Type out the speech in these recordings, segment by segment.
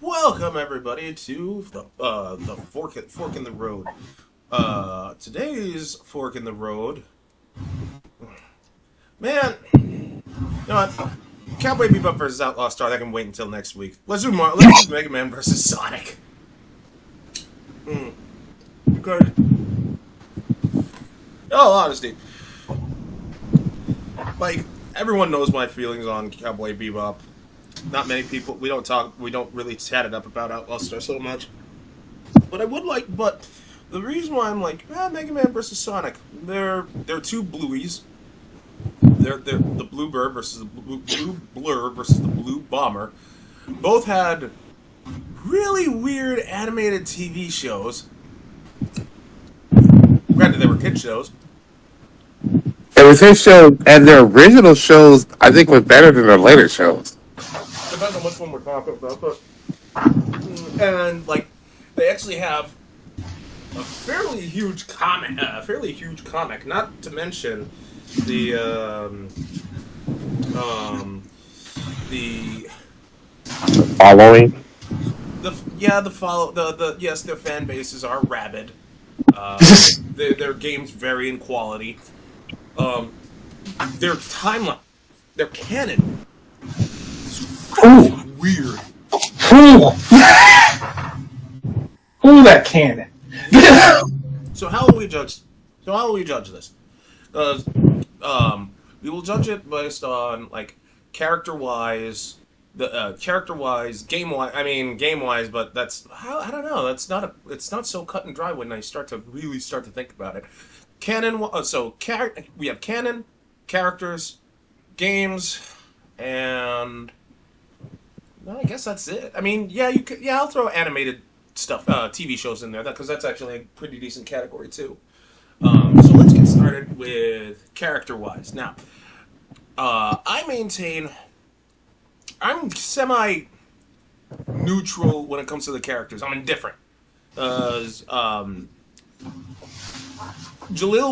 Welcome everybody to the fork in the road. Today's fork in the road, man. You know what? Cowboy Bebop versus Outlaw Star. That can wait until next week. Let's do more. Let's do Mega Man versus Sonic. Okay. In all honesty, like everyone knows my feelings on Cowboy Bebop. Not many people. We don't really chat it up about Outlaw Star so much. But I would like. But the reason why I'm like Mega Man versus Sonic, they're two blueies. They're the Bluebird versus the blue Blur versus the Blue Bomber. Both had really weird animated TV shows. Granted, they were kid shows. It was his show, and their original shows, I think, were better than their later shows. Depends on which one we're talking about, but and like they actually have a fairly huge comic. Not to mention the Following. Yes, their fan bases are rabid. Their games vary in quality. Their timeline, their canon. Ooh. Weird. Ooh, that cannon. So how will we judge this? We will judge it based on like character-wise, game-wise. But that's I don't know. It's not so cut and dry when I start to think about it. Canon. We have canon, characters, games, and. Well, I guess that's it. I mean, I'll throw animated stuff, TV shows in there, because that's actually a pretty decent category too. So let's get started with character-wise. Now, I maintain I'm semi-neutral when it comes to the characters. I'm indifferent. Jaleel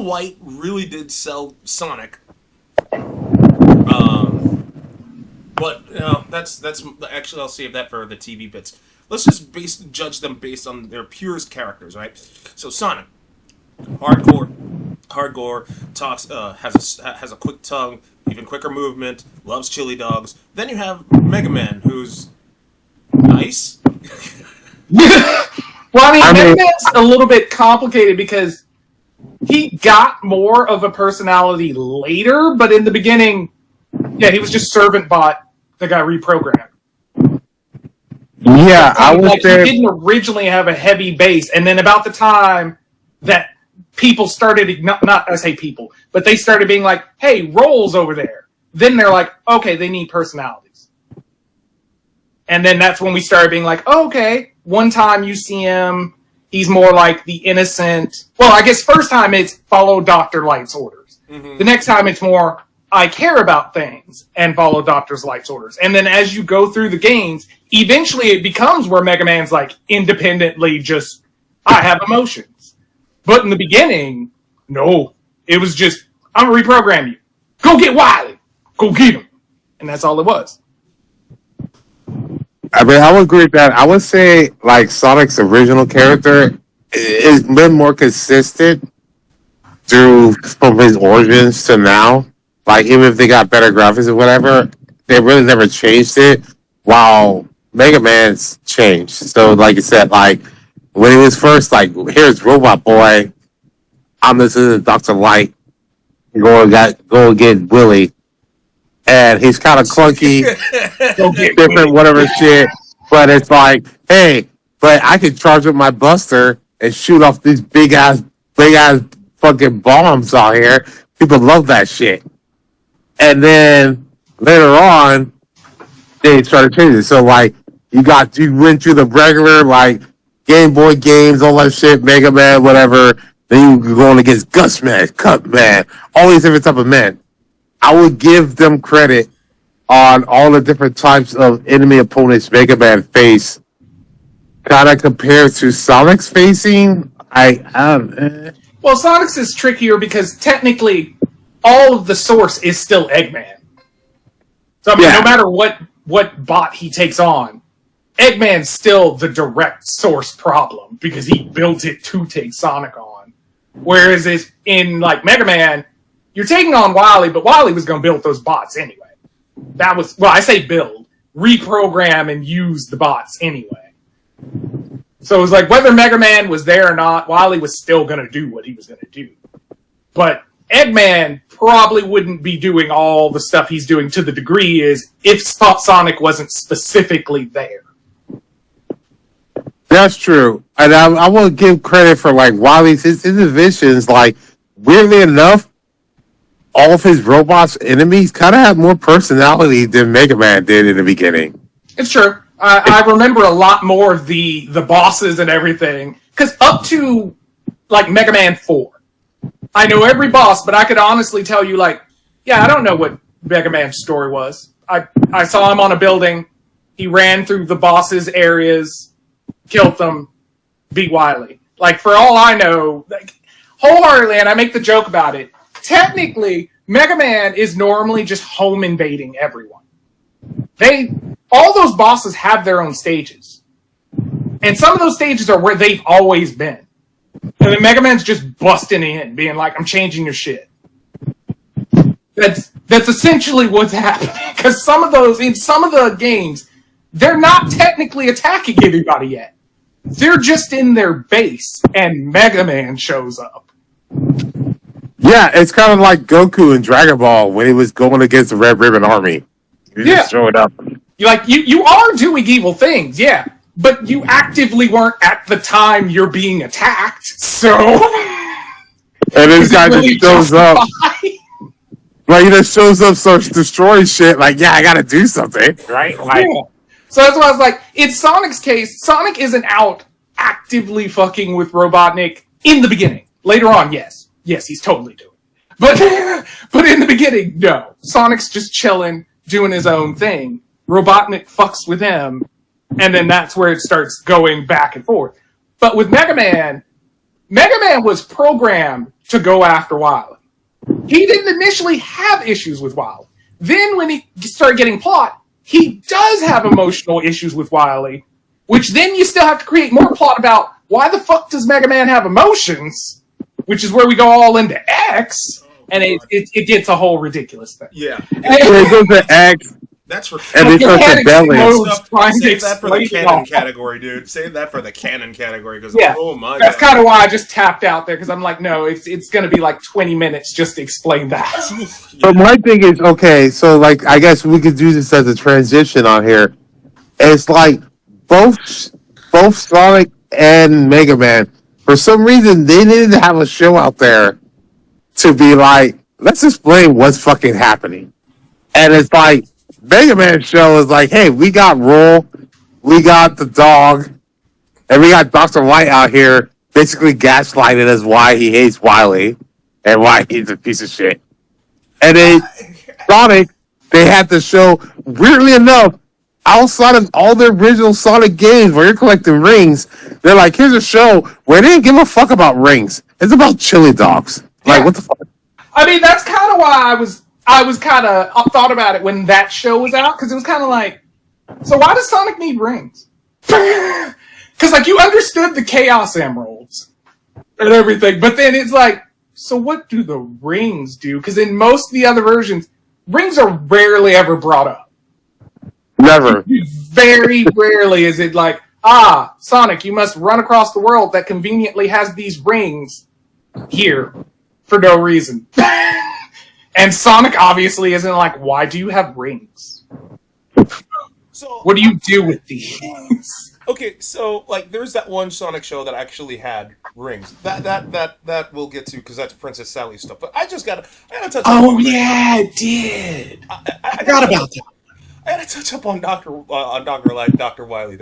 White really did sell Sonic. But that's actually I'll save that for the TV bits. Let's just judge them based on their purest characters, right? So Sonic, hardcore, talks, has a quick tongue, even quicker movement, loves chili dogs. Then you have Mega Man, who's nice. Well, Mega Man's a little bit complicated because he got more of a personality later, but in the beginning, he was just servant bot that got reprogrammed. Yeah, I was there. He didn't originally have a heavy base, and then about the time that people started, not I say people, but they started being like, hey, Roll's over there. Then they're like, okay, they need personalities. And then that's when we started being like, oh, okay, one time you see him, he's more like the innocent. Well, I guess first time it's follow Dr. Light's orders. Mm-hmm. The next time it's more, I care about things and follow Dr. Light's orders. And then as you go through the games, eventually it becomes where Mega Man's like independently just, I have emotions. But in the beginning, no. It was just, I'm going to reprogram you. Go get Wily. Go get him. And that's all it was. I mean, I would agree with that. I would say, like, Sonic's original character has been more consistent from his origins to now. Like, even if they got better graphics or whatever, they really never changed it, while Mega Man's changed. So, like you said, like, when he was first, like, here's Robot Boy, I'm listening to Dr. Light, go and get Willie, and he's kind of clunky, different, whatever shit, but it's like, hey, but I can charge up my Buster and shoot off these big ass fucking bombs out here. People love that shit. And then later on, they started changing. So like you went through the regular like Game Boy games, all that shit, Mega Man, whatever. Then you go on against Gus Man, Cut Man, all these different type of men. I would give them credit on all the different types of enemy opponents Mega Man faced. Kind of compared to Sonic's facing, Well, Sonic's is trickier because technically all of the source is still Eggman. So, I mean, no matter what bot he takes on, Eggman's still the direct source problem because he built it to take Sonic on. Whereas in like Mega Man, you're taking on Wily, but Wily was going to build those bots anyway. That was, well, I say build, reprogram and use the bots anyway. So it was like whether Mega Man was there or not, Wily was still going to do what he was going to do. But Eggman probably wouldn't be doing all the stuff he's doing to the degree is if Sonic wasn't specifically there. That's true. And I will give credit for like Wily's his innovations. Like, weirdly enough, all of his robots enemies kind of have more personality than Mega Man did in the beginning. It's true. I remember a lot more of the bosses and everything. Because up to like Mega Man 4, I know every boss, but I could honestly tell you, like, yeah, I don't know what Mega Man's story was. I saw him on a building. He ran through the boss's areas, killed them, beat Wily. Like, for all I know, like, wholeheartedly, and I make the joke about it, technically, Mega Man is normally just home invading everyone. All those bosses have their own stages. And some of those stages are where they've always been. And then Mega Man's just busting in, being like, I'm changing your shit. That's essentially what's happening. Because in some of the games, they're not technically attacking anybody yet. They're just in their base, and Mega Man shows up. Yeah, it's kind of like Goku in Dragon Ball when he was going against the Red Ribbon Army. He just showed up. You are doing evil things, yeah. But you actively weren't at the time you're being attacked, so... And this guy just shows up. Like, he just shows up, starts destroying shit, like, yeah, I gotta do something, right? Like, yeah. So that's why I was like, in Sonic's case, Sonic isn't out actively fucking with Robotnik in the beginning. Later on, yes. Yes, he's totally doing it. But in the beginning, no. Sonic's just chilling, doing his own thing. Robotnik fucks with him, and then that's where it starts going back and forth. But with Mega Man was programmed to go after Wily. He didn't initially have issues with Wily. Then when he started getting plot, he does have emotional issues with Wily, which then you still have to create more plot about why the fuck does Mega Man have emotions, which is where we go all into X, and it gets a whole ridiculous thing. Yeah. it goes to X. That's and it starts to belly. Save that for the canon category, dude. Save that for the canon category, because oh my god. That's kind of why I just tapped out there, because I'm like, no, it's going to be like 20 minutes just to explain that. Yeah. But my thing is, okay, so like, I guess we could do this as a transition on here. It's like both Sonic and Mega Man, for some reason, they didn't have a show out there to be like, let's explain what's fucking happening. And it's like, Mega Man show is like, hey, we got Roll, we got the dog, and we got Dr. Light out here basically gaslighting us why he hates Wily and why he's a piece of shit. And then Sonic, they had the show, weirdly enough, outside of all the original Sonic games where you're collecting rings, they're like, here's a show where they didn't give a fuck about rings. It's about chili dogs. Like, what the fuck? I mean, that's kind of why I was kind of thought about it when that show was out, because it was kind of like, so why does Sonic need rings? Because, like, you understood the Chaos Emeralds and everything, but then it's like, so what do the rings do? Because in most of the other versions, rings are rarely ever brought up. Never. Very rarely is it like, Sonic, you must run across the world that conveniently has these rings here for no reason. And Sonic obviously isn't like, why do you have rings? So what do you do with these? Okay, so like, there's that one Sonic show that actually had rings. That we'll get to, because that's Princess Sally stuff. But I gotta touch. Oh yeah, it did. I forgot about that. I gotta touch up on Dr. Light, Dr. Wily.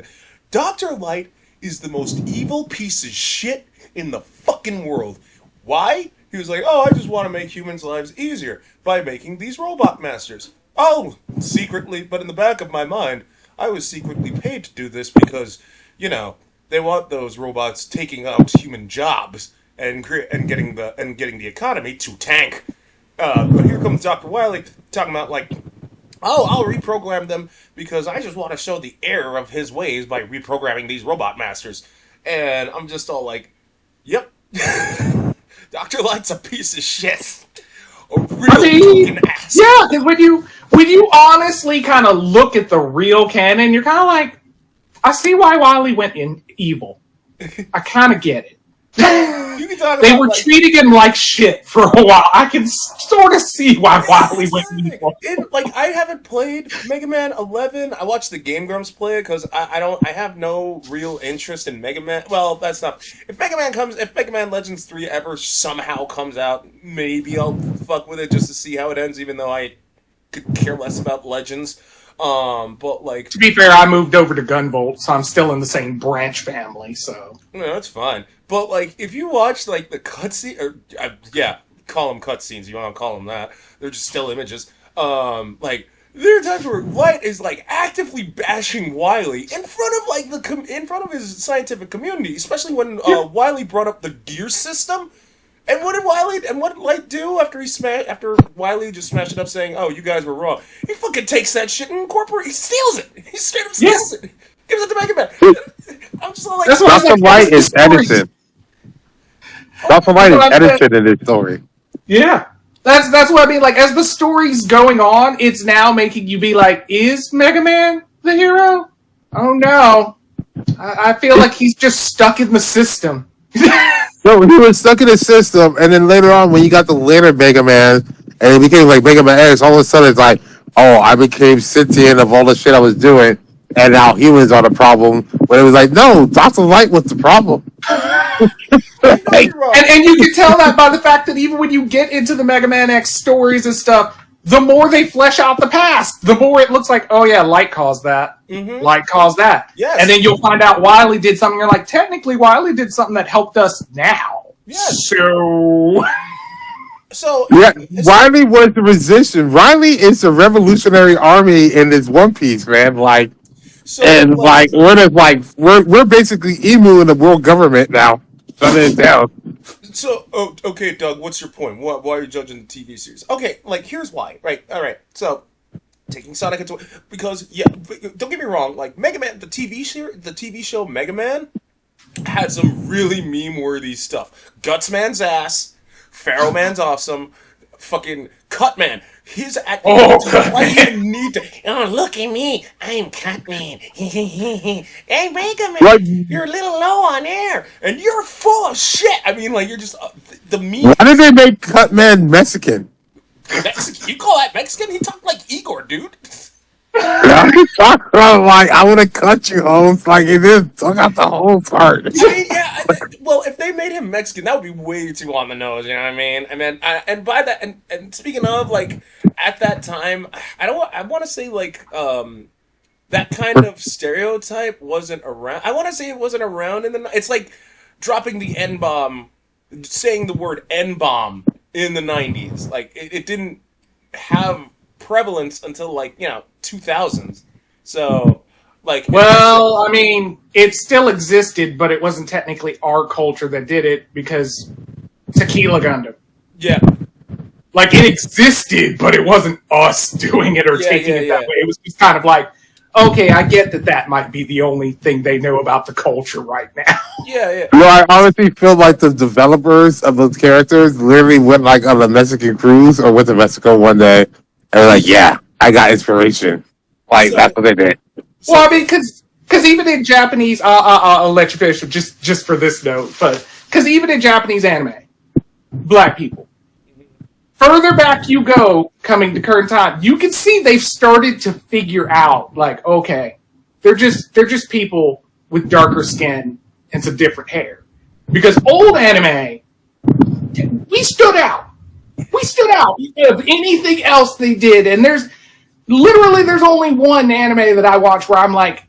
Dr. Light is the most evil piece of shit in the fucking world. Why? He was like, I just want to make humans' lives easier by making these robot masters. Oh, secretly, but in the back of my mind, I was secretly paid to do this because, they want those robots taking out human jobs and getting the economy to tank. But here comes Dr. Wily talking about, like, I'll reprogram them because I just want to show the error of his ways by reprogramming these robot masters. And I'm just all like, yep. Dr. Light's a piece of shit. A real fucking ass. Yeah, because when you honestly kind of look at the real canon, you're kind of like, I see why Wily went in evil. I kind of get it. They were treating him like shit for a while. I can sort of see why Wily went evil. I haven't played Mega Man 11. I watched the Game Grumps play it because I have no real interest in Mega Man. Well, that's not. If Mega Man Legends 3 ever somehow comes out, maybe I'll fuck with it just to see how it ends. Even though I could care less about Legends. But like, to be fair, I moved over to Gunvolt, so I'm still in the same branch family. So no, that's fine. But like, if you watch like the cutscene, or call them cutscenes. You want to call them that? They're just still images. Like there are times where Light is like actively bashing Wily in front of in front of his scientific community, especially when Wily brought up the gear system. And what did Light do after Wily just smashed it up saying, "Oh, you guys were wrong"? He fucking takes that shit and he steals it. He straight up steals it. Gives it to Mega Man. I'm just all like, Dr. Light is Edison. Dr. Light is Edison in this story. Yeah. That's what I mean. Like, as the story's going on, it's now making you be like, is Mega Man the hero? Oh no. I feel like he's just stuck in the system. No, he was stuck in the system, and then later on, when you got the later Mega Man, and it became like Mega Man X, all of a sudden it's like, oh, I became sentient of all the shit I was doing, and now humans are the problem. When it was like, no, Dr. Light was the problem. and you can tell that by the fact that even when you get into the Mega Man X stories and stuff, the more they flesh out the past, the more it looks like, oh yeah, Light caused that. Mm-hmm. Light caused that. Yes. And then you'll find out Wily did something. You're like, technically, Wily did something that helped us now. Yes. So yeah, Wily was the resistance. Riley is the Revolutionary Army in this One Piece, man. Like, so, and like we're basically Emu in the world government now. Shutting it down. So, okay, Doug, what's your point? Why are you judging the TV series? Okay, like, here's why, right? All right, so, taking Sonic into... Because, yeah, don't get me wrong, like, Mega Man, the TV show Mega Man had some really meme-worthy stuff. Gutsman's ass, Pharaoh Man's awesome, fucking Cutman. His acting... Why do you need to... Oh, look at me. I'm Cutman. Hey, Megaman, like, you're a little low on air. And you're full of shit. I mean, like, you're just... the meme... Why did they make Cutman Mexican? Mexican? You call that Mexican? He talked like Igor, dude. I talk about like I want to cut you, Holmes. Like it is. Talk out the whole part. I mean, yeah. Well, if they made him Mexican, that would be way too on the nose. You know what I mean? I mean, and by that, and speaking of, like, at that time, I want to say like that kind of stereotype wasn't around. I want to say it wasn't around in the. It's like dropping the N bomb, saying the word N bomb in the 90s. Like it didn't have prevalence until like 2000s. So like, well, I mean, it still existed, but it wasn't technically our culture that did it because Tequila Gundam. Yeah. Like, it existed, but it wasn't us doing it or taking it that way. It was just kind of like, okay, I get that might be the only thing they know about the culture right now. Yeah. Well, I honestly feel like the developers of those characters literally went like on a Mexican cruise or went to Mexico one day and were like, yeah, I got inspiration. Like, that's what they did. Well, I mean, because even in Japanese, I'll let you finish just for this note, but because even in Japanese anime, black people, further back you go, coming to current time, you can see they've started to figure out, like, okay, they're just people with darker skin and some different hair. Because old anime, we stood out. We stood out of anything else they did, and there's only one anime that I watch where I'm like,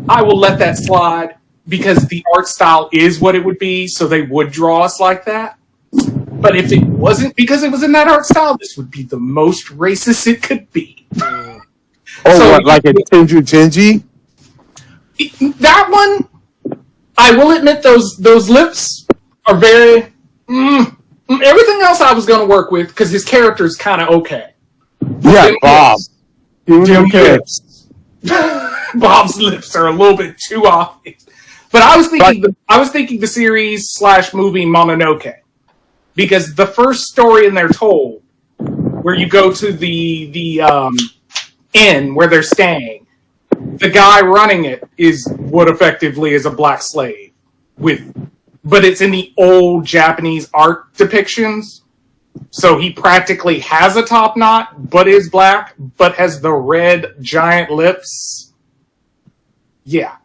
I will let that slide because the art style is what it would be, so they would draw us like that. But if it wasn't because it was in that art style, this would be the most racist it could be. Oh, so, what, like a Tenji? That one, I will admit those lips are very... everything else I was going to work with because his character's kind of okay. Yeah, Bob. Jim lips. Bob's lips are a little bit too obvious. But I was thinking the series / movie Mononoke, because the first story in there told, where you go to the inn where they're staying, the guy running it is what effectively is a black slave but it's in the old Japanese art depictions. So he practically has a top knot, but is black, but has the red giant lips. Yeah.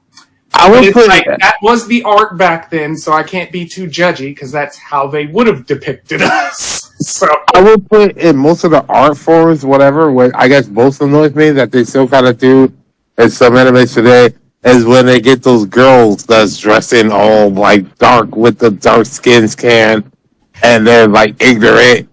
I would put that was the art back then, so I can't be too judgy because that's how they would have depicted us. So I would put in most of the art forms, whatever. What I guess most annoys me that they still kind of do in some animes today is when they get those girls that's dressing all like dark with the dark skins and they're like ignorant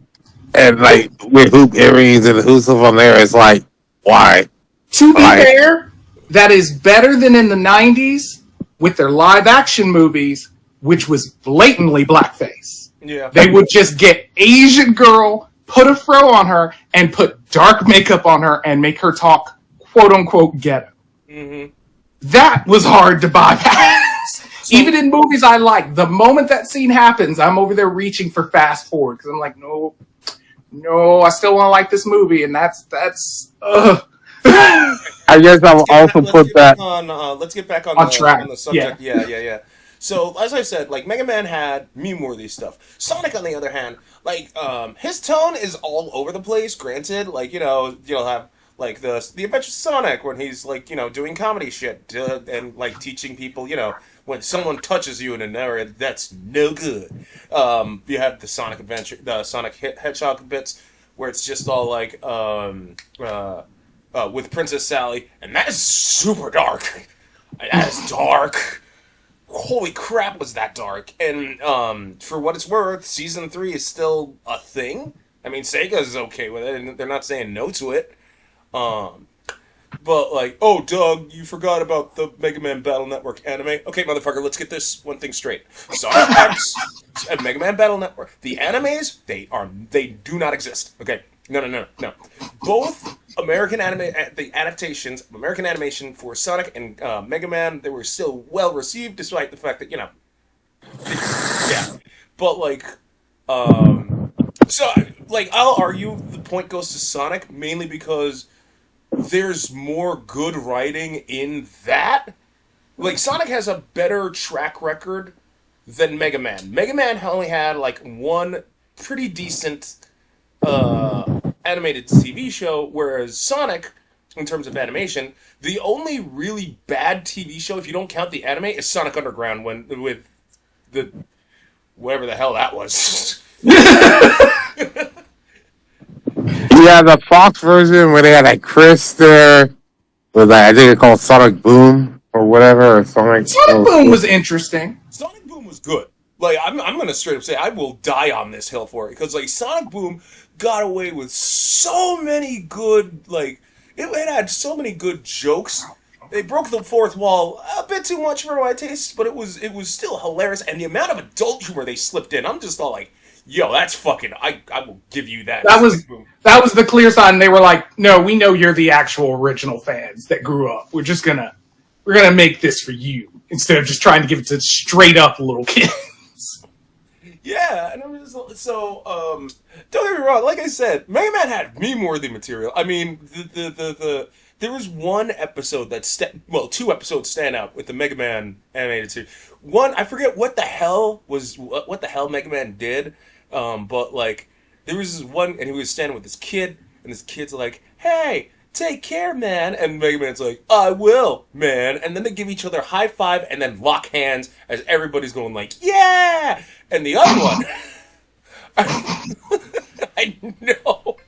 and like with hoop earrings and the stuff on there. It's like, why? to be fair, that is better than in the 90s with their live action movies, which was blatantly blackface. Yeah. They would just get Asian girl, put a fro on her, and put dark makeup on her and make her talk quote unquote ghetto. Mm-hmm. That was hard to bypass. Even in movies I like, the moment that scene happens, I'm over there reaching for fast forward because I'm like, no, I still want to like this movie, and that's. I guess I'll also put that on. Let's get back on track. On the subject. Yeah. So as I said, like Mega Man had meme-worthy stuff. Sonic, on the other hand, like his tone is all over the place. Granted, like you'll have like the Adventures of Sonic when he's like doing comedy shit and like teaching people when someone touches you in an area that's no good. You have the Sonic Adventure, the Sonic Hedgehog bits where it's just all like with Princess Sally, and that is super dark. That is dark. Holy crap, was that dark? And for what it's worth, season 3 is still a thing. I mean, Sega's okay with it, and they're not saying no to it. But like, oh, Doug, you forgot about the Mega Man Battle Network anime. Okay, motherfucker, let's get this one thing straight. Sonic X and Mega Man Battle Network, the animes, they do not exist. Okay, no. Both American anime, the adaptations of American animation for Sonic and Mega Man, they were still well received, despite the fact that yeah. But like, so like, I'll argue the point goes to Sonic mainly because there's more good writing in that. Like, Sonic has a better track record than Mega Man. Mega Man only had like one pretty decent animated TV show, whereas Sonic, in terms of animation, the only really bad TV show, if you don't count the anime, is Sonic Underground with the whatever the hell that was. Yeah, the Fox version where they had like Chris there with like, I think it's called Sonic Boom or whatever, or Sonic Boom was interesting. Sonic Boom was good. Like, I'm gonna straight up say I will die on this hill for it, because like Sonic Boom got away with so many good, like it had so many good jokes. They broke the fourth wall a bit too much for my taste, but it was still hilarious, and the amount of adult humor they slipped in, I'm just all like, yo, that's fucking, I will give you that. That was the clear sign. They were like, no, we know you're the actual original fans that grew up. We're gonna make this for you instead of just trying to give it to straight up little kids. Yeah, and I'm just so don't get me wrong. Like I said, Mega Man had meme-worthy material. I mean, there was one episode two episodes stand out with the Mega Man animated series. One, I forget what the hell Mega Man did, but like there was this one, and he was standing with this kid, and this kid's like, "Hey, take care, man," and Mega Man's like, "I will, man," and then they give each other a high five and then lock hands as everybody's going like, "Yeah!" And the other one, I know,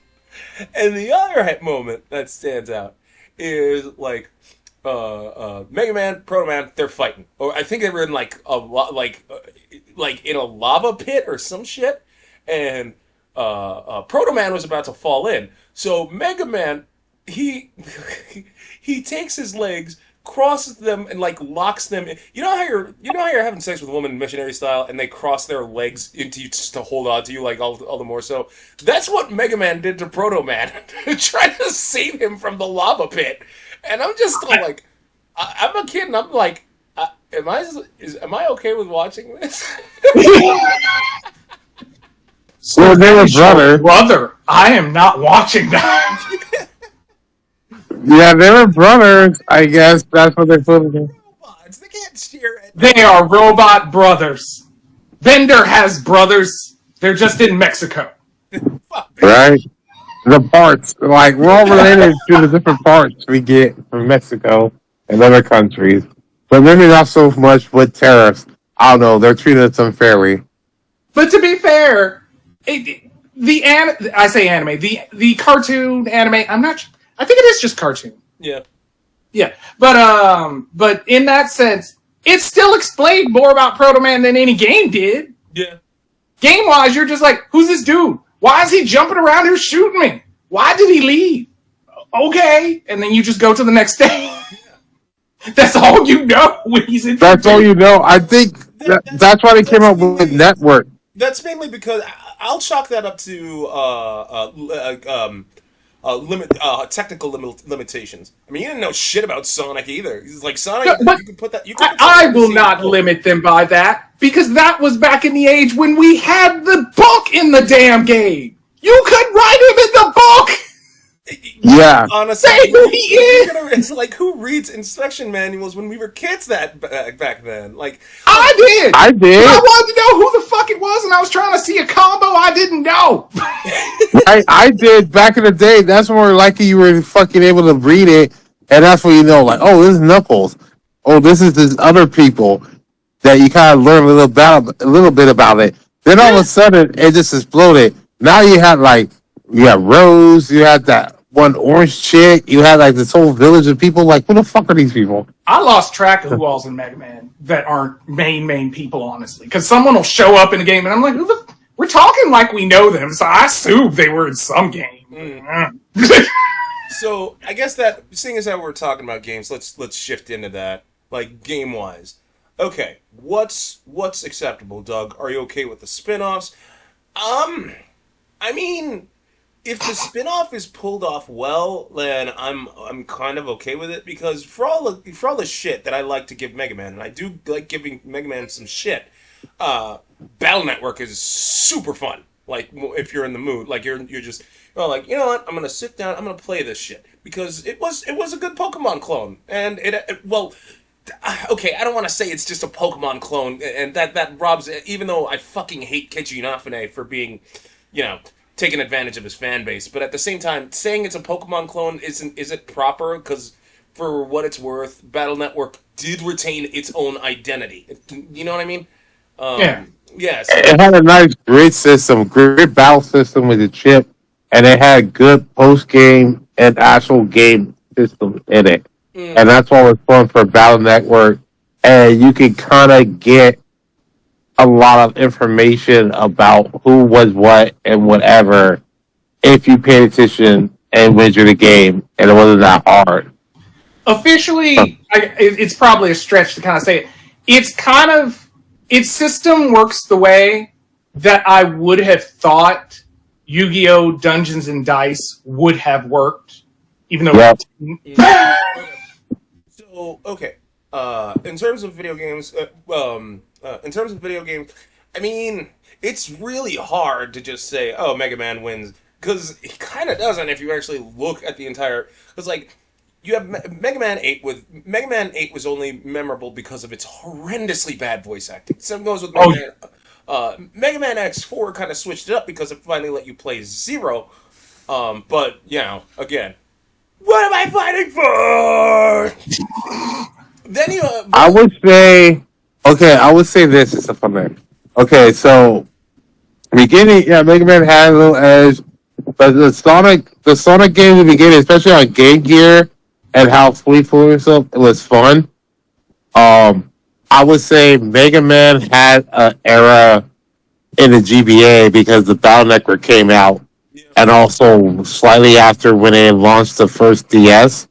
and the other moment that stands out is like Mega Man, Proto Man, they're fighting, or I think they were in like in a lava pit or some shit, and Proto Man was about to fall in, so Mega Man he takes his legs, crosses them and like locks them. You know how you're having sex with a woman missionary style, and they cross their legs into you just to hold on to you, like all the more so. That's what Mega Man did to Proto Man, trying to save him from the lava pit. And I'm just like, I'm a kid, and I'm like, am I okay with watching this? Well, they were brothers. Brother, I am not watching that. Yeah, they were brothers. I guess that's what they put in. Robots, they can't steer it. They are robot brothers. Bender has brothers. They're just in Mexico. Right? The parts, like, we're all related to the different parts we get from Mexico and other countries. But maybe not so much with tariffs. I don't know. They're treating us unfairly. But to be fair, I say anime, the cartoon anime. I think it is just cartoon. Yeah. Yeah, but in that sense, it still explained more about Proto Man than any game did. Yeah. Game wise, you're just like, who's this dude? Why is he jumping around here shooting me? Why did he leave? Okay, and then you just go to the next day. That's all you know when he's in. That's all you know. I think that's why they came up with Network. That's mainly because I'll chalk that up to technical limitations. I mean, you didn't know shit about Sonic either. It's like Sonic, No, you could put that. You could I will not limit them by that because that was back in the age when we had the book in the damn game. You could write him in the book. Yeah. Honestly, say who he is. It's like, who reads instruction manuals when we were kids back then? Like, I did. I did. I wanted to know who the fuck it was, and I was trying to see a combo I didn't know. I did back in the day. That's when we were lucky you were fucking able to read it, and that's when you know, like, oh, this is Knuckles. Oh, this is this other people that you kind of learn a little bit about it. Then all of a sudden, it just exploded. Now you had Rose, you had that one orange chick, you had like this whole village of people. Like, who the fuck are these people? I lost track of who all's in Mega Man that aren't main people, honestly. Because someone will show up in a game, and I'm like, we're talking like we know them, so I assume they were in some game. So I guess that, seeing as how we're talking about games, let's shift into that, like, game wise. Okay, what's acceptable, Doug? Are you okay with the spin-offs? I mean, if the spin-off is pulled off well, then I'm kind of okay with it, because for all the shit that I like to give Mega Man, and I do like giving Mega Man some shit, Battle Network is super fun. Like, if you're in the mood, like you're just, like, you know what, I'm gonna sit down, I'm gonna play this shit, because it was a good Pokemon clone, and okay, I don't want to say it's just a Pokemon clone, and that robs, even though I fucking hate Keiji Inafune for being, taking advantage of his fan base, but at the same time, saying it's a Pokemon clone isn't proper, because for what it's worth, Battle Network did retain its own identity. You know what I mean? Yeah. Yes. It had a nice grid battle system with a chip, and it had good post game and actual game systems in it. And that's what was fun for Battle Network. And you could kind of get a lot of information about who was what and whatever if you paid attention and went through the game, and it wasn't that hard. Officially, it's probably a stretch to kind of say it. Its system works the way that I would have thought Yu-Gi-Oh! Dungeons and Dice would have worked, even though. Yep. So, okay. In terms of video games, I mean, it's really hard to just say, "Oh, Mega Man wins," because he kind of doesn't if you actually look at the entire. Because, like, you have Mega Man 8 Mega Man 8 was only memorable because of its horrendously bad voice acting. Same goes with Mega Man X4 kind of switched it up because it finally let you play Zero. But again, what am I fighting for? Then I would say this is a fun name. Okay, so beginning, Mega Man had a little edge, but the Sonic game in the beginning, especially on Game Gear, and how fleet-footed stuff, it was fun. I would say Mega Man had an era in the GBA because the Battle Network came out, and also slightly after when they launched the first DS,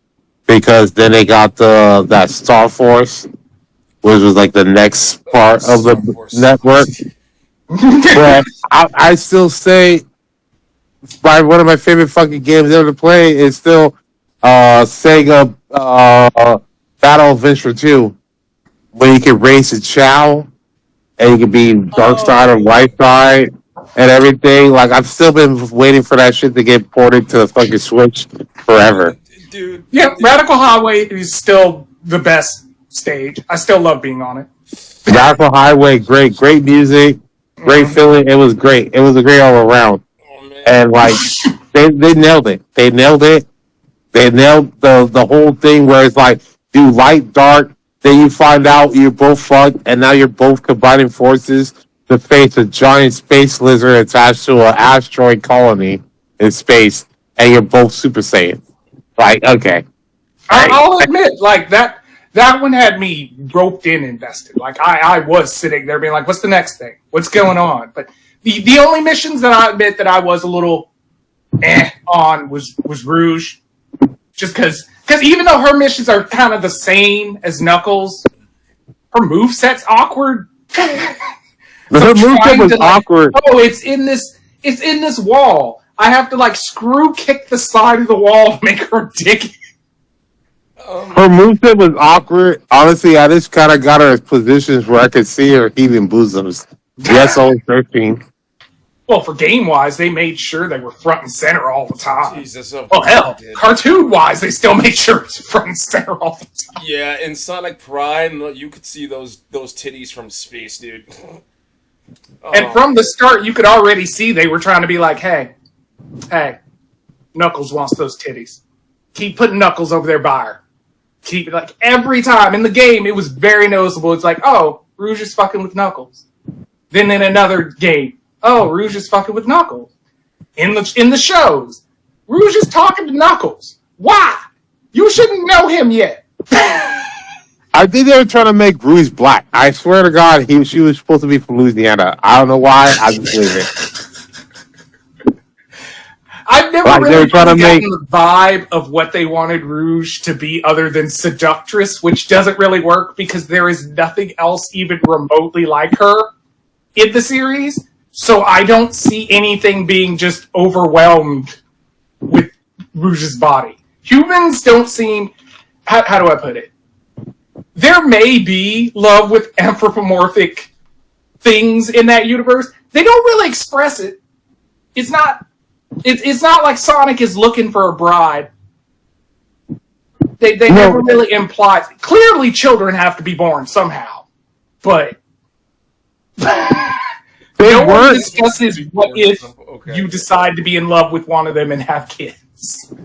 because then they got that Star Force, which was like the next part of Star the Force network. sucks. But I still say one of my favorite fucking games ever to play is still Sega Battle Adventure 2, where you can race a Chow and you can be dark side or Oh, light side and everything. Like I've still been waiting for that shit to get ported to the fucking Switch forever. dude. Yeah, Radical Highway is still the best stage. I still love being on it. Radical Highway, great music, great feeling. It was great. It was a great all around. Oh man. And like they nailed it. They nailed it. They nailed the whole thing where it's like do light dark, then you find out you're both fucked, and now you're both combining forces to face a giant space lizard attached to an asteroid colony in space, and you're both Super Saiyan. Like, okay. I'll admit, like that one had me roped in, invested. Like I was sitting there being like, "What's the next thing? What's going on?" But the only missions that I admit that I was a little on was Rouge, just because even though her missions are kind of the same as Knuckles, her moveset's awkward. The moveset was awkward. Oh, it's in this wall. I have to like screw kick the side of the wall to make her dig it. Her moveset was awkward. Honestly, I just kind of got her in positions where I could see her heaving bosoms. Yes, only 13. Well, for game-wise, they made sure they were front and center all the time. Jesus. Oh, Well, hell, dude. cartoon-wise, they still made sure it was front and center all the time. Yeah, in Sonic Prime, you could see those titties from space, dude. And from the start, you could already see they were trying to be like, hey, Knuckles wants those titties. Keep putting Knuckles over there by her. Keep it like every time in the game, it was very noticeable. It's like, oh, Rouge is fucking with Knuckles. Then in another game, oh, Rouge is fucking with Knuckles. In the shows, Rouge is talking to Knuckles. Why? You shouldn't know him yet. I think they were trying to make Rouge black. I swear to God, she was supposed to be from Louisiana. I don't know why. I just believe it. I've never Like, really trying to gotten the vibe of what they wanted Rouge to be other than seductress, which doesn't really work because there is nothing else even remotely like her in the series. So I don't see anything being just overwhelmed with Rouge's body. Humans don't seem... How do I put it? There may be love with anthropomorphic things in that universe. They don't really express it. It's not like Sonic is looking for a bride. They never really imply. Clearly, children have to be born somehow, but no one discusses what if you decide to be in love with one of them and have kids.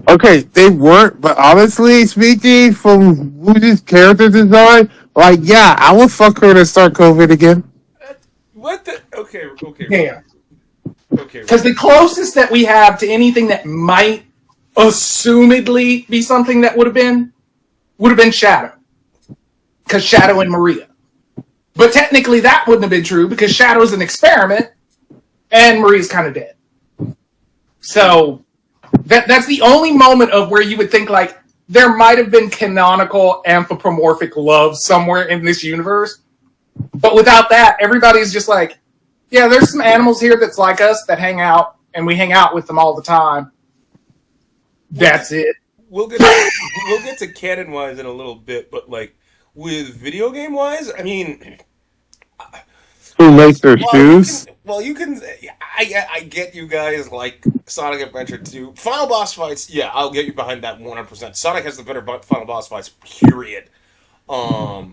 Okay, they weren't, but honestly speaking, from Rouge's character design, like, yeah, I would fuck her to start COVID again. What the? Okay. Yeah. Okay. Because the closest that we have to anything that might assumedly be something that would have been Shadow. Because Shadow and Maria. But technically that wouldn't have been true because Shadow's an experiment and Maria's kind of dead. So that's the only moment of where you would think like there might have been canonical anthropomorphic love somewhere in this universe. But without that, everybody's just like, yeah, there's some animals here that's like us that hang out, and we hang out with them all the time. That's it. We'll get to canon wise in a little bit, but like with video game wise, I mean, Who makes their shoes? you can. I get you guys like Sonic Adventure 2. Final boss fights, yeah, I'll get you behind that 100%. Sonic has the better final boss fights, period. It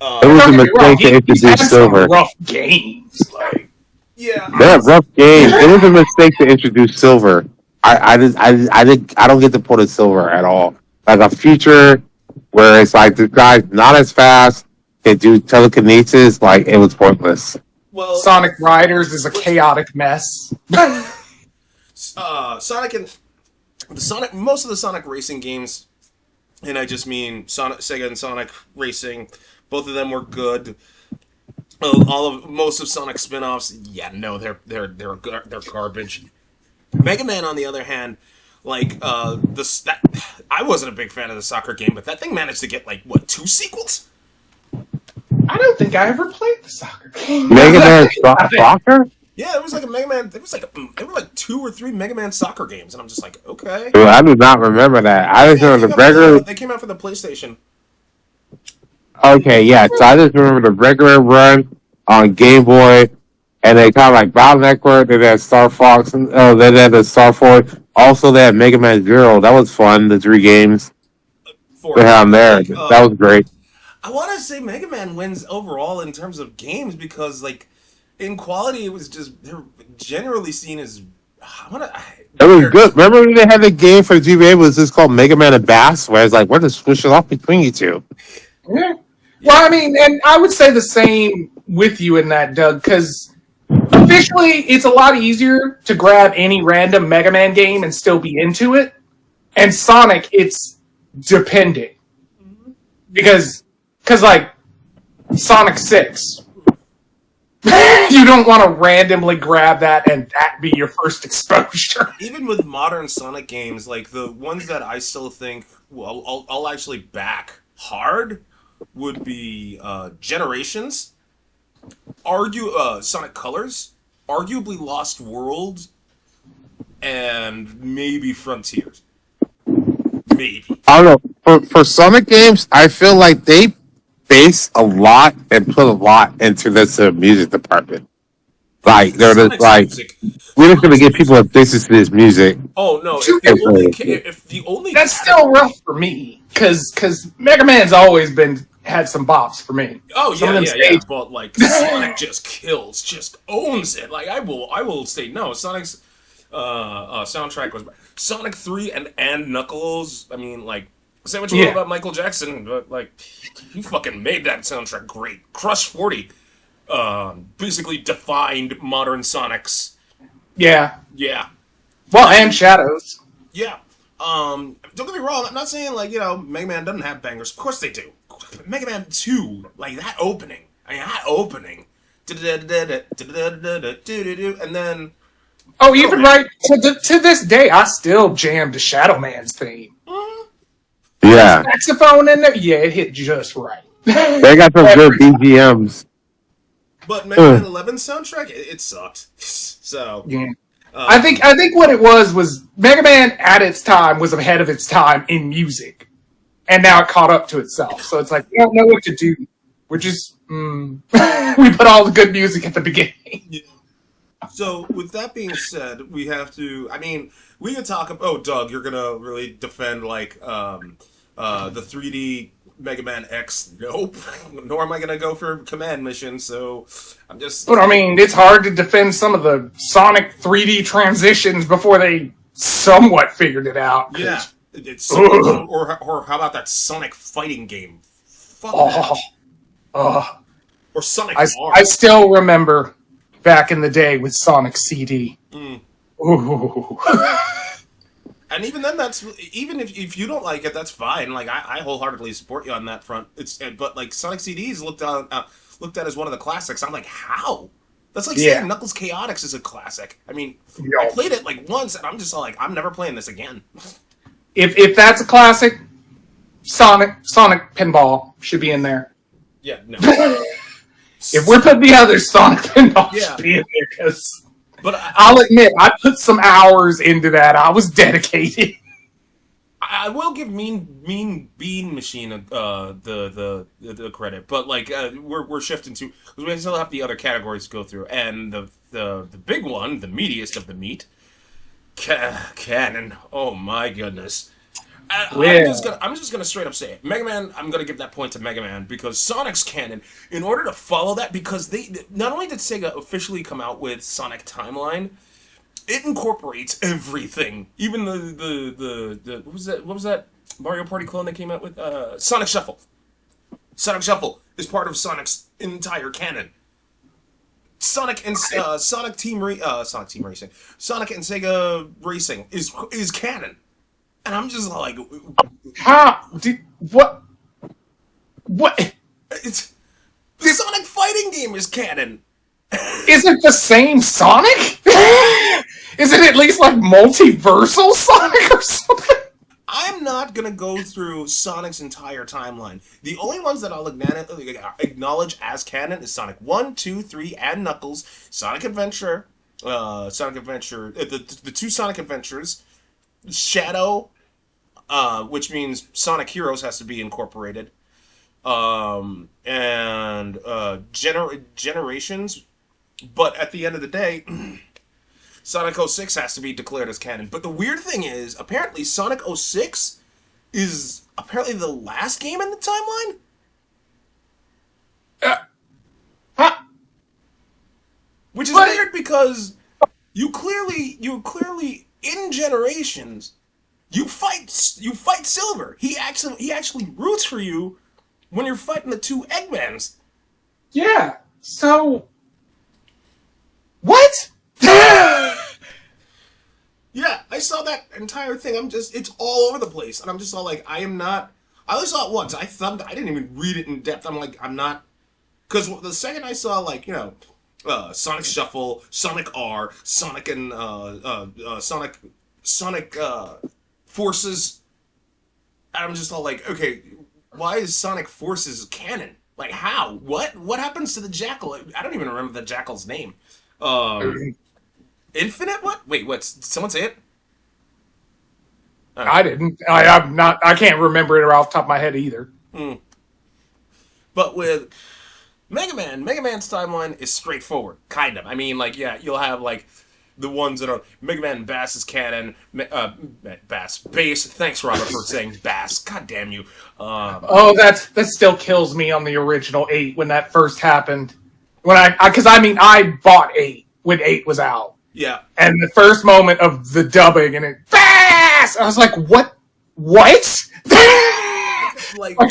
was a mistake to introduce Silver. Rough games, like. Yeah, Rough game. It was a mistake to introduce Silver. I don't get the point of Silver at all. Like a future where it's like the guy's not as fast, can do telekinesis, like it was pointless. well, Sonic Riders is a chaotic mess. Sonic and most of the Sonic racing games, and I just mean Sega and Sonic Racing, both of them were good. Most of Sonic's spin-offs, yeah, no, they're garbage. Mega Man, on the other hand, Like I wasn't a big fan of the soccer game, but that thing managed to get like what 2 sequels? I don't think I ever played the soccer game. Mega Man Soccer? Yeah, it was like a Mega Man. There were like 2 or 3 Mega Man soccer games, and I'm just like, okay. Dude, I do not remember that. I just Yeah, remember the regular. they came out for the PlayStation. Okay, yeah. So I just remember the regular run on Game Boy, and they kind of like Battle Network. They had Star Fox, and then they had the Star Fox. Also, they had Mega Man Zero. That was fun. The 3 games For they had on there. like, That was great. I want to say Mega Man wins overall in terms of games because like in quality it was just they're generally seen as I want to. It was good. Remember when they had the game for the GBA? Was just called Mega Man and Bass, where it's like, we're just switch it off between you two. Yeah. Well, I mean, and I would say the same with you in that, Doug, because officially it's a lot easier to grab any random Mega Man game and still be into it. And Sonic, it's depending. Because like, Sonic 6, you don't want to randomly grab that and that be your first exposure. Even with modern Sonic games, like the ones that I still think I'll actually back hard would be Generations, Sonic Colors, arguably Lost World, and maybe Frontiers. Maybe. I don't know. For Sonic games, I feel like they base a lot and put a lot into this music department. Like they're just Sonic's like, music. we're just gonna get people addicted to this music. Oh no! If the only That's still rough for me, because Mega Man's always had some bops for me. Oh Some yeah, of them yeah. stage- But like Sonic just kills, just owns it. Like I will say no. Sonic's soundtrack was Sonic 3 and Knuckles. I mean, like say what you will about Michael Jackson, but like he fucking made that soundtrack great. Crush 40 basically defined modern Sonics. Yeah. Yeah. Well, and Shadows. Yeah. Don't get me wrong, I'm not saying like, Mega Man doesn't have bangers. Of course they do. Mega Man 2, like that opening. I mean that opening. And then Oh, even right to this day, I still jam to Shadow Man's theme. Yeah, Saxophone in there, yeah, it hit just right. they got some good BGMs. but Mega Man 11 soundtrack, it sucked. So Yeah. I think what it was Mega Man at its time was ahead of its time in music, and now it caught up to itself. So it's like we don't know what to do. We're just we put all the good music at the beginning. Yeah. So with that being said, we have to. I mean, we could talk about. Oh, Doug, you're gonna really defend like the 3D Mega Man X. Nope. Nor am I gonna go for command mission. So I'm just. But I mean, it's hard to defend some of the Sonic 3D transitions before they somewhat figured it out. Yeah. It's or how about that Sonic fighting game? Fuck that. Or Sonic I Mars. still remember back in the day with Sonic CD. Ooh. And even then, even if you don't like it, that's fine. Like I wholeheartedly support you on that front. But like Sonic CDs looked at as one of the classics. I'm like, how? That's like saying Knuckles Chaotix is a classic. I mean, I played it like once, and I'm just like, I'm never playing this again. If that's a classic, Sonic Pinball should be in there. Yeah, no. If we're putting the other Sonic Pinball Yeah. should be in there, because But I'll admit I put some hours into that. I was dedicated. I will give Mean Bean Machine the credit, but like we're shifting to because we still have the other categories to go through, and the big one, the meatiest of the meat, canon. Oh my goodness. I'm just gonna straight up say it. Mega Man, I'm gonna give that point to Mega Man because Sonic's canon. In order to follow that, because they not only did Sega officially come out with Sonic Timeline, it incorporates everything. Even the what was that Mario Party clone that came out with Sonic Shuffle. Sonic Shuffle is part of Sonic's entire canon. Sonic and Sonic Team Racing, Sonic and Sega Racing is canon. And I'm just like, How? What? It's the Sonic fighting game is canon. Is it the same Sonic? Is it at least like multiversal Sonic or something? I'm not gonna go through Sonic's entire timeline. The only ones that I'll acknowledge as canon is Sonic 1, 2, 3, and Knuckles, Sonic Adventure, the two Sonic Adventures, Shadow, which means Sonic Heroes has to be incorporated, and Generations. But at the end of the day, Sonic 06 has to be declared as canon. But the weird thing is, apparently Sonic 06 is apparently the last game in the timeline? Huh? Which is What? weird because you clearly in Generations you fight Silver. He actually roots for you when you're fighting the two Eggmans. Yeah. So what? Yeah, I saw that entire thing. It's all over the place, and I'm just all like, I am not. I only saw it once. I didn't even read it in depth. I'm like, I'm not, because the second I saw Sonic Shuffle, Sonic R, Sonic and Sonic Forces, and I'm just all like, okay, why is Sonic Forces canon? Like, how? What happens to the Jackal? I don't even remember the Jackal's name. Infinite? What? Wait, what? Did someone say it? I didn't. I'm not. I can't remember it off the top of my head either. But with Mega Man's timeline is straightforward, kind of. I mean, like, yeah, you'll have like the ones that are Mega Man Bass is canon, Bass. Thanks, Robert, for saying Bass. God damn you. Oh, that still kills me on the original 8 when that first happened. When I bought 8 when 8 was out. Yeah. And the first moment of the dubbing and it Bass! I was like, what? Like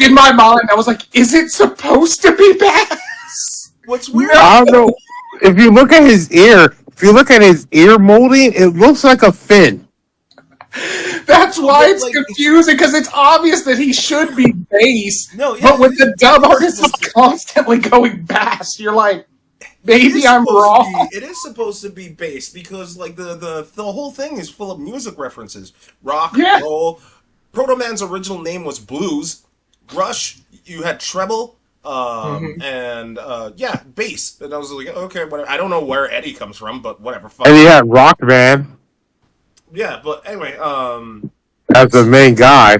in my mind, I was like, is it supposed to be Bass? What's weird? I don't know. If you look at his ear molding, it looks like a fin. That's why But, it's like, confusing, because it's obvious that he should be Bass. No, yeah, but with the dub artist is constantly going Bass, you're like, maybe I'm wrong. It is supposed to be bass because like the whole thing is full of music references. Rock, roll. Proto Man's original name was Blues. Rush, you had treble, and bass. And I was like, okay, whatever. I don't know where Eddie comes from, but whatever. Fuck. And he had Rock Man Yeah, but anyway, as the main guy.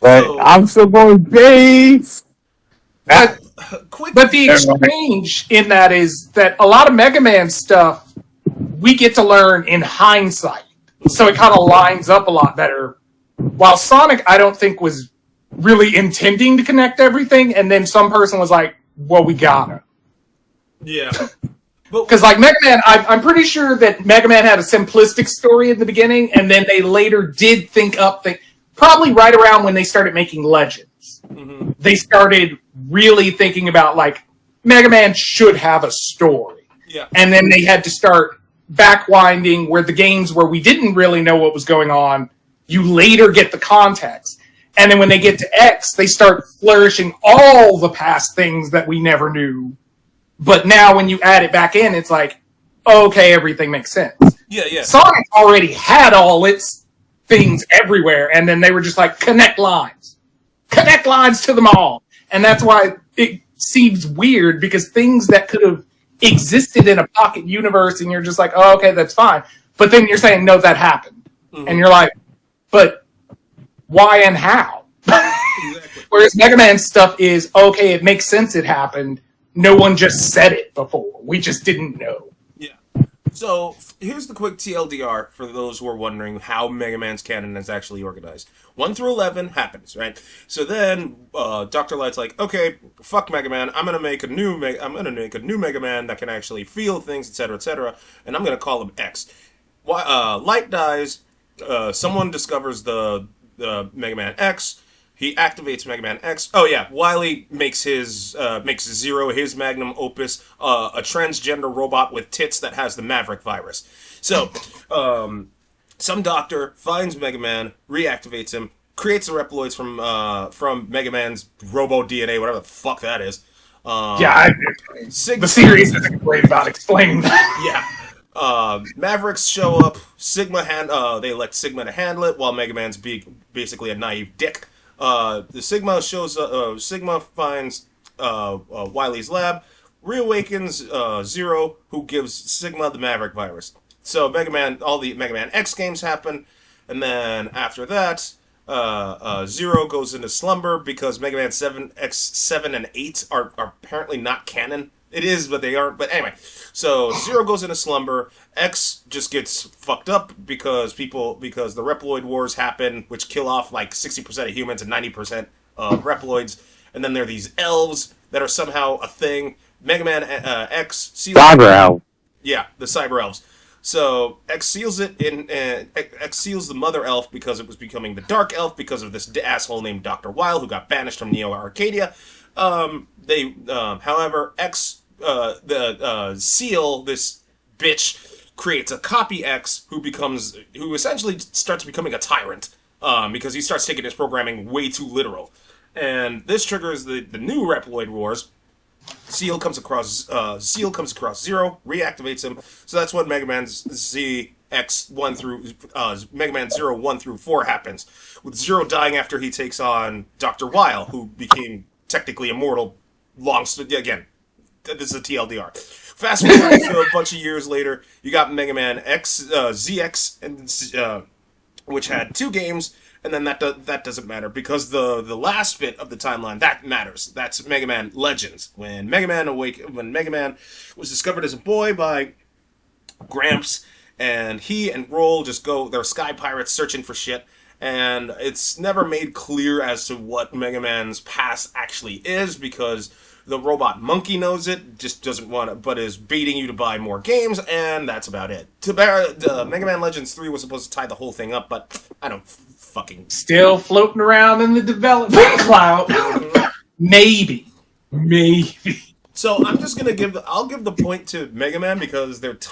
But I'm still going bass. But the exchange in that is that a lot of Mega Man stuff we get to learn in hindsight. So it kind of lines up a lot better. While Sonic, I don't think, was really intending to connect everything, and then some person was like, well, we gotta. Yeah. Because like Mega Man, I'm pretty sure that Mega Man had a simplistic story in the beginning, and then they later did think up things. Probably right around when they started making Legends. Mm-hmm. They started really thinking about, like, Mega Man should have a story. Yeah. And then they had to start backwinding where the games where we didn't really know what was going on, you later get the context. And then when they get to X, they start flourishing all the past things that we never knew. But now when you add it back in, it's like, okay, everything makes sense. Yeah, yeah. Sonic already had all its things everywhere, and then they were just like, connect lines to them all. And that's why it seems weird, because things that could have existed in a pocket universe, and you're just like, oh, okay, that's fine. But then you're saying, no, that happened. Mm-hmm. And you're like, but why and how? Exactly. Whereas Mega Man stuff is, okay, it makes sense it happened. No one just said it before. We just didn't know. Yeah. So here's the quick TLDR for those who are wondering how Mega Man's canon is actually organized. 1 through 11 happens, right? So then Dr. Light's like, okay, fuck Mega Man. I'm gonna make a new Mega Man that can actually feel things, etc., and I'm gonna call him X. Light dies. Someone discovers the Mega Man X. He activates Mega Man X. Oh yeah, Wily makes Zero his magnum opus, a transgender robot with tits that has the Maverick virus. So, some doctor finds Mega Man, reactivates him, creates the Reploids from Mega Man's Robo DNA, whatever the fuck that is. The series isn't great about explaining that. Yeah. Mavericks show up. They elect Sigma to handle it, while Mega Man's basically a naive dick. The Sigma shows. Sigma finds Wily's lab, reawakens Zero, who gives Sigma the Maverick virus. So all the Mega Man X games happen, and then after that, Zero goes into slumber because Mega Man 7, X7, and 8 are apparently not canon. It is, but they aren't. But anyway, so Zero goes into slumber. X just gets fucked up because the Reploid Wars happen, which kill off like 60% of humans and 90% of Reploids. And then there are these elves that are somehow a thing. Mega Man X seals. Cyber Elf. Yeah, the cyber elves. So X seals it in. X seals the Mother Elf because it was becoming the Dark Elf because of this asshole named Dr. Weil who got banished from Neo Arcadia. However, the Seal, this bitch, creates a copy X who essentially starts becoming a tyrant because he starts taking his programming way too literal, and this triggers the new Reploid Wars. Seal comes across Zero, reactivates him. So that's when Mega Man Mega Man 0 1 through 4 happens, with Zero dying after he takes on Dr. Weil, who became technically immortal. Again, this is a TLDR. Fast forward to a bunch of years later, you got Mega Man ZX, and which had 2 games, and then that doesn't matter because the last bit of the timeline that matters. That's Mega Man Legends, when Mega Man was discovered as a boy by Gramps, and he and Roll just go. They're sky pirates searching for shit. And it's never made clear as to what Mega Man's past actually is because the robot monkey knows it, just doesn't want it, but is baiting you to buy more games, and that's about it. Mega Man Legends 3 was supposed to tie the whole thing up, but I don't fucking... Still floating around in the development cloud. Maybe. So I'm just gonna I'll give the point to Mega Man because its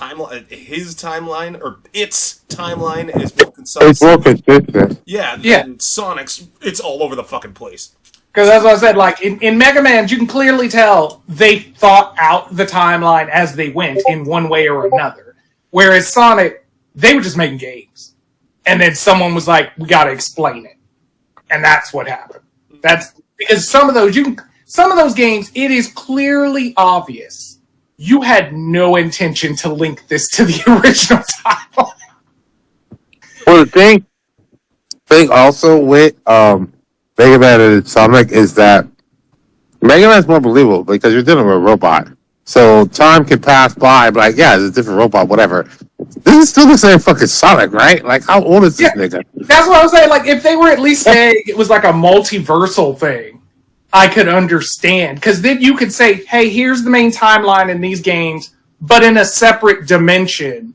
timeline is more concise. It's more consistent. Yeah. And Sonic's, it's all over the fucking place. Because as I said, like in Mega Man, you can clearly tell they thought out the timeline as they went in one way or another. Whereas Sonic, they were just making games, and then someone was like, "We got to explain it," and that's what happened. That's because some of those games, it is clearly obvious you had no intention to link this to the original timeline. Well, the thing also with Mega Man and Sonic is that Mega Man's more believable because you're dealing with a robot. So time can pass by, but like, yeah, it's a different robot, whatever. This is still the same fucking Sonic, right? Like, how old is this nigga? That's what I was saying. Like, if they were at least saying it was like a multiversal thing, I could understand. Because then you could say, hey, here's the main timeline in these games, but in a separate dimension,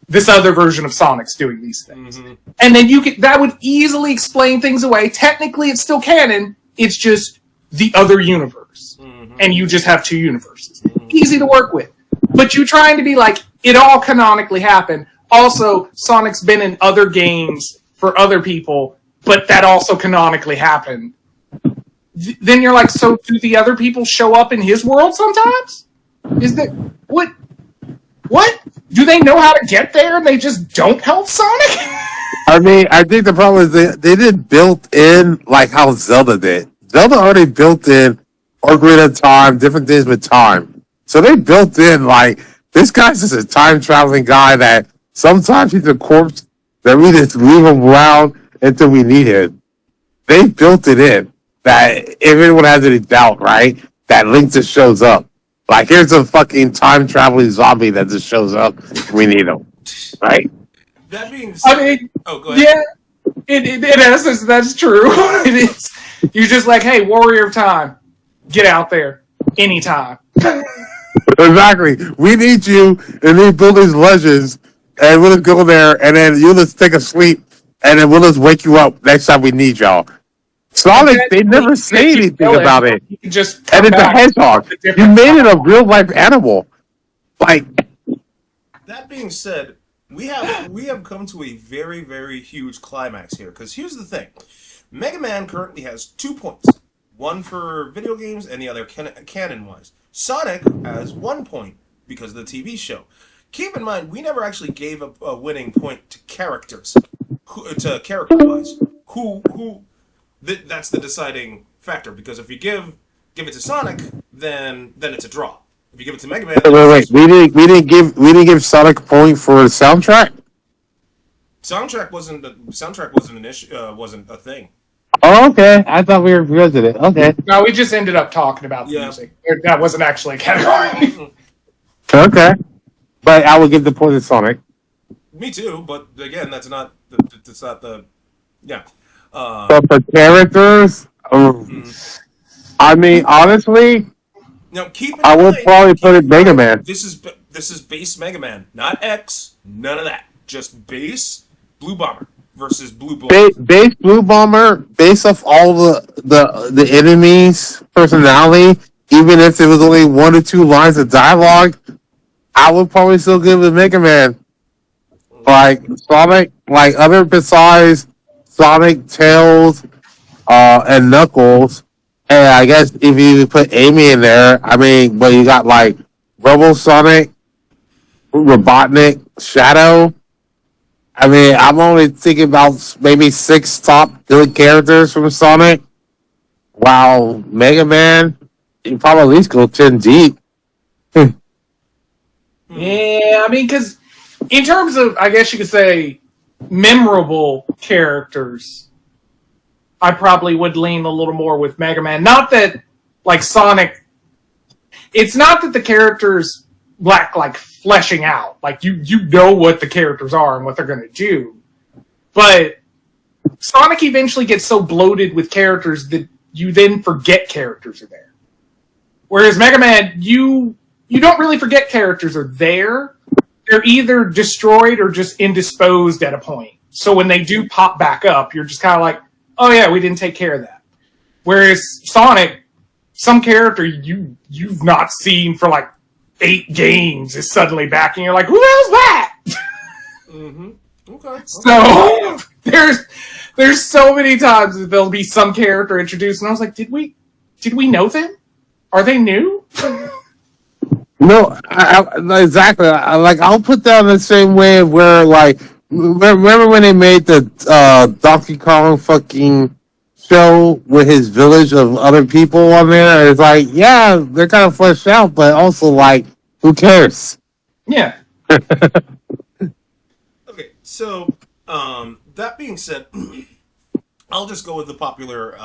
this other version of Sonic's doing these things. Mm-hmm. And then that would easily explain things away. Technically, it's still canon. It's just the other universe. Mm-hmm. And you just have 2 universes. Mm-hmm. Easy to work with. But you trying to be like, it all canonically happened. Also, Sonic's been in other games for other people, but that also canonically happened. Then you're like, so do the other people show up in his world sometimes? Is that... What? Do they know how to get there and they just don't help Sonic? I mean, I think the problem is they did built in like how Zelda did. Zelda already built in Ocarina of Time, different things with time. So they built in like, this guy's just a time traveling guy that sometimes he's a corpse that we just leave him around until we need him. They built it in that if anyone has any doubt, right, that Link just shows up. Like, here's a fucking time-traveling zombie that just shows up. We need him. Right? That being said... I mean, go ahead. Yeah, in essence, that's true. It is. You're just like, hey, Warrior of Time, get out there. Anytime. Exactly. We need you, and we build these legends, and we'll just go there, and then you'll just take a sleep, and then we'll just wake you up next time we need y'all. Sonic, they never say anything about it. And it's a hedgehog. You made it a real life animal. Like, that being said, we have come to a very, very huge climax here. Because here's the thing: Mega Man currently has 2 points, one for video games and the other canon-wise. Sonic has 1 point because of the TV show. Keep in mind, we never actually gave a winning point to characters, to character-wise. That's the deciding factor. Because if you give it to Sonic, then it's a draw. If you give it to Mega Man, then Wait. it's We didn't give Sonic a point for the soundtrack. soundtrack wasn't an issue. Wasn't a thing. Oh, okay. I thought we were visiting. Okay. No, we just ended up talking about the Yeah. music. That wasn't actually a category. Okay. But I would give the point to Sonic. Me too, but again, that's not the yeah. But for characters, I mean, honestly, Now keep in I would mind, probably put it Mega Man. This is base Mega Man, not X, none of that. Just base Blue Bomber versus Blue Bomber. Base Blue Bomber, based off all the enemies' personality, even if there was only 1 or 2 lines of dialogue, I would probably still give it Mega Man. Like Sonic, like other besides Sonic, Tails, and Knuckles, and I guess if you put Amy in there, I mean, but you got like Rebel Sonic, Robotnik, Shadow. I mean, I'm only thinking about maybe 6 top good characters from Sonic. While Mega Man, you probably at least go 10 deep. Yeah, I mean, because in terms of, I guess you could say, memorable characters, I probably would lean a little more with Mega Man. Not that, like, Sonic, it's not that the characters lack, like, fleshing out. Like, you know what the characters are and what they're going to do. But Sonic eventually gets so bloated with characters that you then forget characters are there. Whereas Mega Man, you don't really forget characters are there. They're either destroyed or just indisposed at a point. So when they do pop back up, you're just kind of like, oh yeah, we didn't take care of that. Whereas Sonic, some character you've not seen for like 8 games is suddenly back, and you're like, who the hell's that? Mm-hmm. Okay. So there's so many times that there'll be some character introduced, and I was like, did we know them? Are they new? No, exactly. I'll put that in the same way where, like, remember when they made the Donkey Kong fucking show with his village of other people on there? And it's like, yeah, they're kind of fleshed out, but also, like, who cares? Yeah. Okay, so that being said, I'll just go with the popular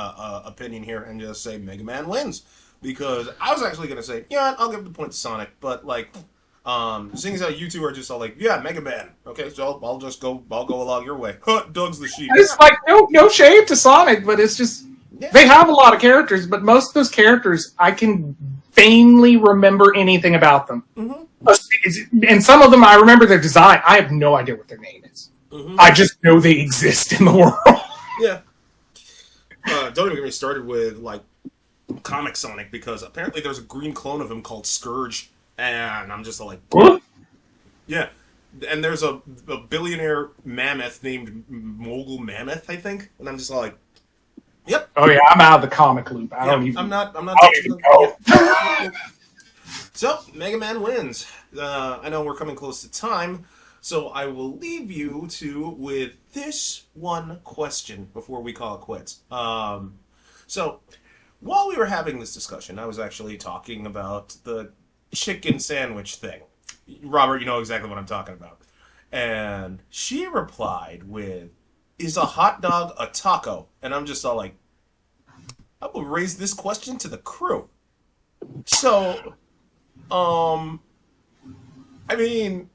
opinion here and just say Mega Man wins. Because I was actually gonna say, yeah, I'll give the point to Sonic, but like, seeing as how you two are just all like, yeah, Mega Man. Okay, so I'll go along your way. Doug's the sheep. It's like no shame to Sonic, but it's just they have a lot of characters, but most of those characters I can vainly remember anything about them. Mm-hmm. And some of them I remember their design. I have no idea what their name is. Mm-hmm. I just know they exist in the world. Yeah. Don't even get me started with like Comic Sonic, because apparently there's a green clone of him called Scourge, and I'm just like, what? Yeah, and there's a billionaire mammoth named Mogul Mammoth, I think, and I'm just like, yep. Oh yeah, I'm out of the comic loop. I'm not. So Mega Man wins. I know we're coming close to time, so I will leave you with this one question before we call it quits. So. While we were having this discussion, I was actually talking about the chicken sandwich thing. Robert, you know exactly what I'm talking about. And she replied with, is a hot dog a taco? And I'm just all like, I will raise this question to the crew. So, I mean...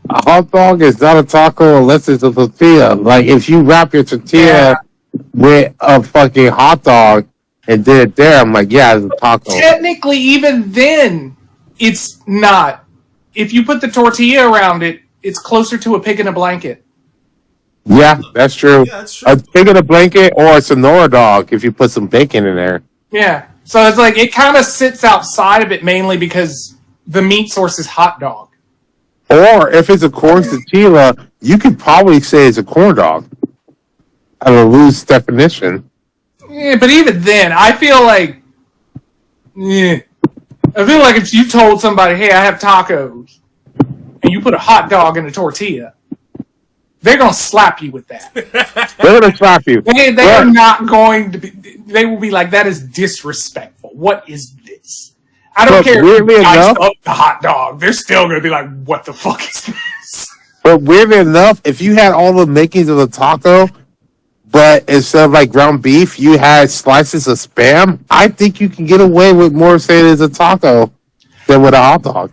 A hot dog is not a taco unless it's a tortilla. Like, if you wrap your tortilla with a fucking hot dog, and did it there, I'm like, yeah, it's a taco. Technically, even then, it's not. If you put the tortilla around it, it's closer to a pig in a blanket. Yeah, that's true. Yeah, that's true. A pig in a blanket or a Sonora dog if you put some bacon in there. Yeah. So it's like, it kind of sits outside of it mainly because the meat source is hot dog. Or if it's a corn tortilla, you could probably say it's a corn dog. Out of a loose definition. Yeah, but even then, I feel like if you told somebody, hey, I have tacos, and you put a hot dog in a tortilla, they're going to slap you with that. They're gonna slap you. They are not going to be. They will be like, that is disrespectful. What is this? I don't But care if weirdly you diced enough- up the hot dog. They're still going to be like, what the fuck is this? But weirdly enough, if you had all the makings of a taco, but instead of like ground beef, you had slices of Spam, I think you can get away with more saying it's a taco than with a hot dog.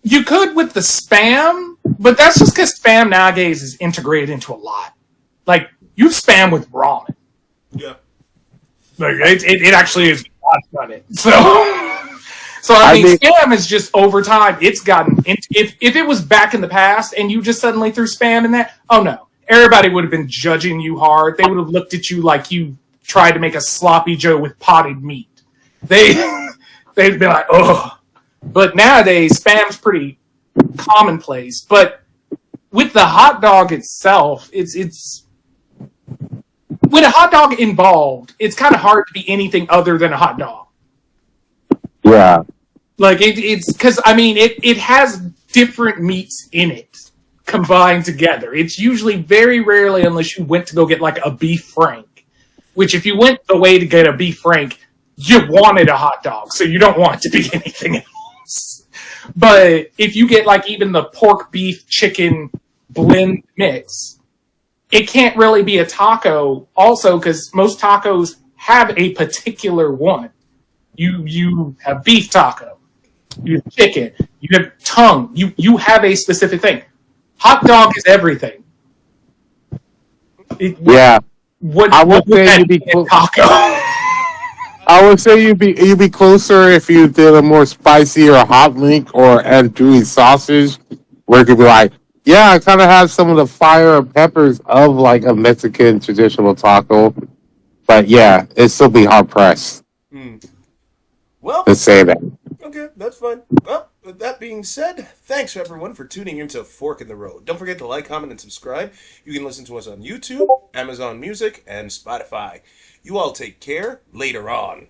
You could with the Spam, but that's just because Spam nowadays is integrated into a lot. Like, you Spam with ramen. Yeah. Like, it actually is done it. So I mean, Spam is just over time. It's gotten if it was back in the past and you just suddenly threw Spam in that, oh no, everybody would have been judging you hard. They would have looked at you like you tried to make a sloppy Joe with potted meat. They'd be like, oh. But nowadays, Spam's pretty commonplace. But with the hot dog itself, it's with a hot dog involved, it's kind of hard to be anything other than a hot dog. Yeah. Like it's because I mean it has different meats in it combined together. It's usually very rarely, unless you went to go get like a beef frank, which if you went the way to get a beef frank, you wanted a hot dog, so you don't want it to be anything else. But if you get like even the pork, beef, chicken blend mix, it can't really be a taco. Also, because most tacos have a particular one. You have beef taco, you have chicken, you have tongue. You have a specific thing. Hot dog is everything. Yeah. I would say you'd be taco. I would say you'd be closer if you did a more spicy or hot link or andouille sausage, where it could be like, yeah, I kind of have some of the fire and peppers of like a Mexican traditional taco, but yeah, it'd still be hard pressed Well, to say that. okay, that's fine. Well, with that being said, thanks everyone for tuning into Fork in the Road. Don't forget to like, comment, and subscribe. You can listen to us on YouTube, Amazon Music, and Spotify. You all take care. Later on.